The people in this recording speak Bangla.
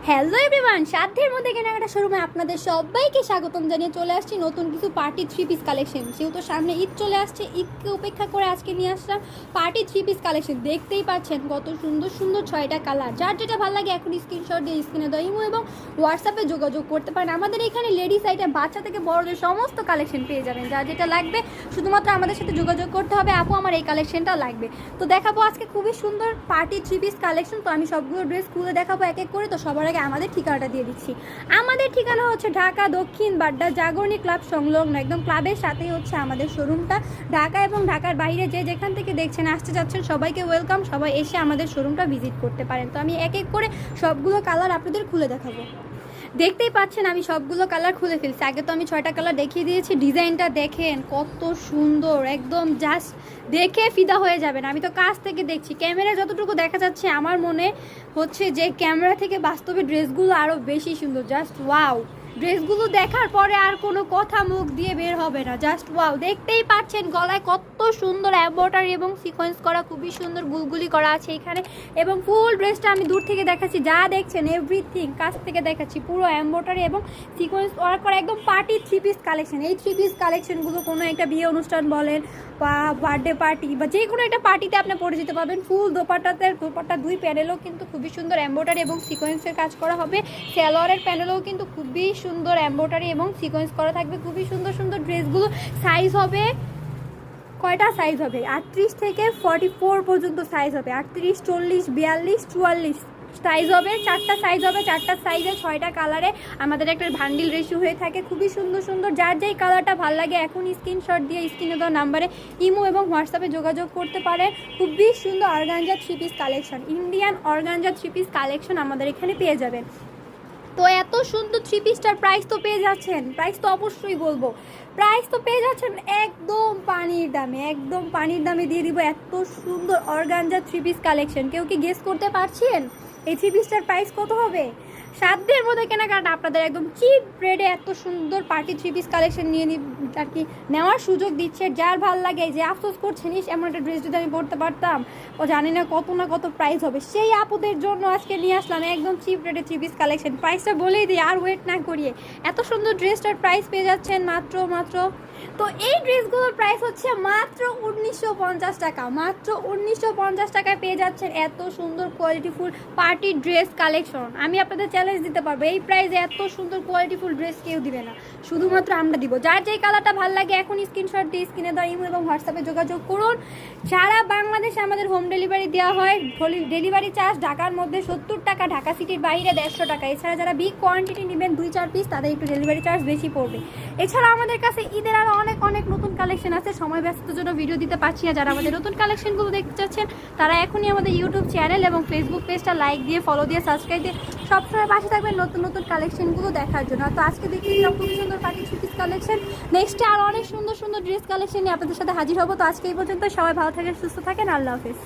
হ্যালো এভরিওয়ান, সাধ্যের মধ্যে কেনাকাটা শোরুমে আপনাদের সবাইকে স্বাগতম জানিয়ে চলে আসছি নতুন কিছু পার্টি থ্রি পিস কালেকশন। যেহেতু সামনে ঈদ চলে আসছে, ঈদকে উপেক্ষা করে আজকে নিয়ে আসলাম পার্টি থ্রি পিস কালেকশন। দেখতেই পাচ্ছেন কত সুন্দর সুন্দর 6টা কালার। যার যেটা ভালো লাগে এখন স্ক্রিনশট দিয়ে স্ক্রিনে দেওয়া ইমো এবং হোয়াটসঅ্যাপে যোগাযোগ করতে পারেন। আমাদের এখানে লেডিস আইটেম বাচ্চা থেকে বড়দের সমস্ত কালেকশন পেয়ে যাবেন। যার যেটা লাগবে শুধুমাত্র আমাদের সাথে যোগাযোগ করতে হবে, আপু আমার এই কালেকশনটা লাগবে। তো দেখাবো আজকে খুবই সুন্দর পার্টি থ্রি পিস কালেকশন। তো আমি সবগুলো ড্রেস খুলে দেখাবো এক এক করে। তো সবার আগে আমাদের ঠিকানাটা দিয়ে দিচ্ছি। আমাদের ঠিকানা হচ্ছে ঢাকা দক্ষিণ বাড্ডা জাগরণী ক্লাব সংলগ্ন, একদম ক্লাবের সাথেই হচ্ছে আমাদের শোরুমটা। ঢাকা এবং ঢাকার বাইরে যে যেখান থেকে দেখছেন আসতে যাচ্ছেন সবাইকে ওয়েলকাম। সবাই এসে আমাদের শোরুমটা ভিজিট করতে পারেন। তো আমি এক এক করে সবগুলো কালার আপনাদের খুলে দেখাবো। দেখতেই পাচ্ছেন আমি সবগুলো কালার খুলে ফেলছি। আগে তো আমি 6টা কালার দেখিয়ে দিয়েছি। ডিজাইনটা দেখেন কত সুন্দর, একদম জাস্ট দেখে ফিদা হয়ে যাবেন। আমি তো কাছ থেকে দেখছি, ক্যামেরা যতটুকু দেখা যাচ্ছে আমার মনে হচ্ছে যে ক্যামেরা থেকে বাস্তবে ড্রেসগুলো আরও বেশি সুন্দর। জাস্ট ওয়াও, ড্রেসগুলো দেখার পরে আর কোনো কথা মুখ দিয়ে বের হবে না। জাস্ট ওয়াও, দেখতেই পাচ্ছেন গলায় কত সুন্দর এমব্রয়ডারি এবং সিকোয়েন্স করা, খুবই সুন্দর গুলগুলি করা আছে এখানে। এবং ফুল ড্রেসটা আমি দূর থেকে দেখাচ্ছি, যা দেখছেন এভরিথিং কাছ থেকে দেখাচ্ছি। পুরো এমব্রয়ডারি এবং সিকোয়েন্স করার পরে একদম পার্টি থ্রি পিস কালেকশন। এই থ্রি পিস কালেকশনগুলো কোনো একটা বিয়ে অনুষ্ঠান বলেন বা বার্থডে পার্টি বা যে কোনো একটা পার্টিতে আপনি পরে যেতে পারবেন। ফুল দোপাট্টা দুই প্যানেলও কিন্তু খুবই সুন্দর এমব্রয়ডারি এবং সিকোয়েন্সের কাজ করা হবে। সালোয়ারের প্যানেলও কিন্তু খুবই সুন্দর এমব্রয়ডারি এবং সিকোয়েন্স করা থাকবে। খুবই সুন্দর সুন্দর ড্রেসগুলো। সাইজ হবে কয়টা? সাইজ হবে 38 থেকে 44 পর্যন্ত সাইজ হবে। 38, 40, 42, 44 সাইজ হবে। 4টা সাইজ হবে, 4টা সাইজে 6টা কালারে আমাদের একটা ভান্ডিল রেশিও হয়ে থাকে। খুবই সুন্দর সুন্দর, যার যেই কালারটা ভালো লাগে এখন স্ক্রিনশট দিয়ে স্ক্রিনে দেওয়া নাম্বারে ইমো এবং হোয়াটসঅ্যাপে যোগাযোগ করতে পারে। খুবই সুন্দর organza three piece collection, Indian organza three piece collection আমাদের এখানে পেয়ে যাবেন। তো এত সুন্দর থ্রি পিসটার প্রাইস তো পেয়ে যাচ্ছেন, প্রাইস তো অবশ্যই বলবো, প্রাইস তো পেয়ে যাচ্ছেন একদম পানির দামে, একদম পানির দামে দিয়ে দিব এত সুন্দর অর্গানজা থ্রি পিস কালেকশন। কেউ কি গেস করতে পারছেন এই থ্রি পিসটার প্রাইস কত হবে? সাধ্যের মধ্যে কেনাকাটা আপনাদের একদম চিপ রেটে এত সুন্দর পার্টি থ্রি পিস কালেকশন নিয়ে আর কি নেওয়ার সুযোগ দিচ্ছে। যার ভাল লাগে, যে আফসোস করছেন ইস এমন একটা ড্রেস যদি আমি পরতে পারতাম, ও জানি না কত প্রাইস হবে, সেই আপুদের জন্য আজকে নিয়ে আসলাম একদম চিপ রেটে থ্রি পিস কালেকশন। প্রাইসটা বলেই দিই আর ওয়েট না করিয়ে। এত সুন্দর ড্রেসটার প্রাইস পেয়ে যাচ্ছেন মাত্র তো এই ড্রেসগুলোর প্রাইস হচ্ছে মাত্র 1950 টাকা। মাত্র 1950 টাকায় পেয়ে যাচ্ছেন এত সুন্দর কোয়ালিটিফুল পার্টি ড্রেস কালেকশন। আমি আপনাদের চ্যালেঞ্জ দিতে পারবো, এই প্রাইসে এত সুন্দর কোয়ালিটিফুল ড্রেস কেউ দিবে না, শুধুমাত্র আমরা দিব। যার যেই কালারটা ভালো লাগে এখন স্ক্রিনশট দিয়ে স্ক্রিনে দেওয়া ইমো এবং হোয়াটসঅ্যাপে যোগাযোগ করুন। সারা বাংলাদেশে আমাদের হোম ডেলিভারি দেওয়া হয়। ডেলিভারি চার্জ ঢাকার মধ্যে 70 টাকা, ঢাকা সিটির বাইরে 150 টাকা। এছাড়া যারা বিগ কোয়ান্টিটি নেবেন 2-4 পিস, তাদের একটু ডেলিভারি চার্জ বেশি পড়বে। এছাড়া আমাদের কাছে ঈদের আরও অনেক নতুন কালেকশন আছে। সময় ব্যস্ততার জন্য ভিডিও দিতে পারছি না। যারা আমাদের নতুন কালেকশনগুলো দেখতে চাচ্ছেন তারা এখনই আমাদের ইউটিউব চ্যানেল এবং ফেসবুক পেজটা লাইক দিয়ে, ফলো দিয়ে, সাবস্ক্রাইব দিয়ে সবসময় পাশে থাকবেন নতুন কালেকশনগুলো দেখার জন্য। তো আজকে দেখিয়ে দিলাম খুবই সুন্দর পার্টি থ্রি পিস কালেকশন। নেক্সটে আরও অনেক সুন্দর সুন্দর ড্রেস কালেকশন নিয়ে আপনাদের সাথে হাজির হবো। তো আজকে এই পর্যন্ত, সবাই ভালো থাকেন, সুস্থ থাকেন, আল্লাহ হাফেজ।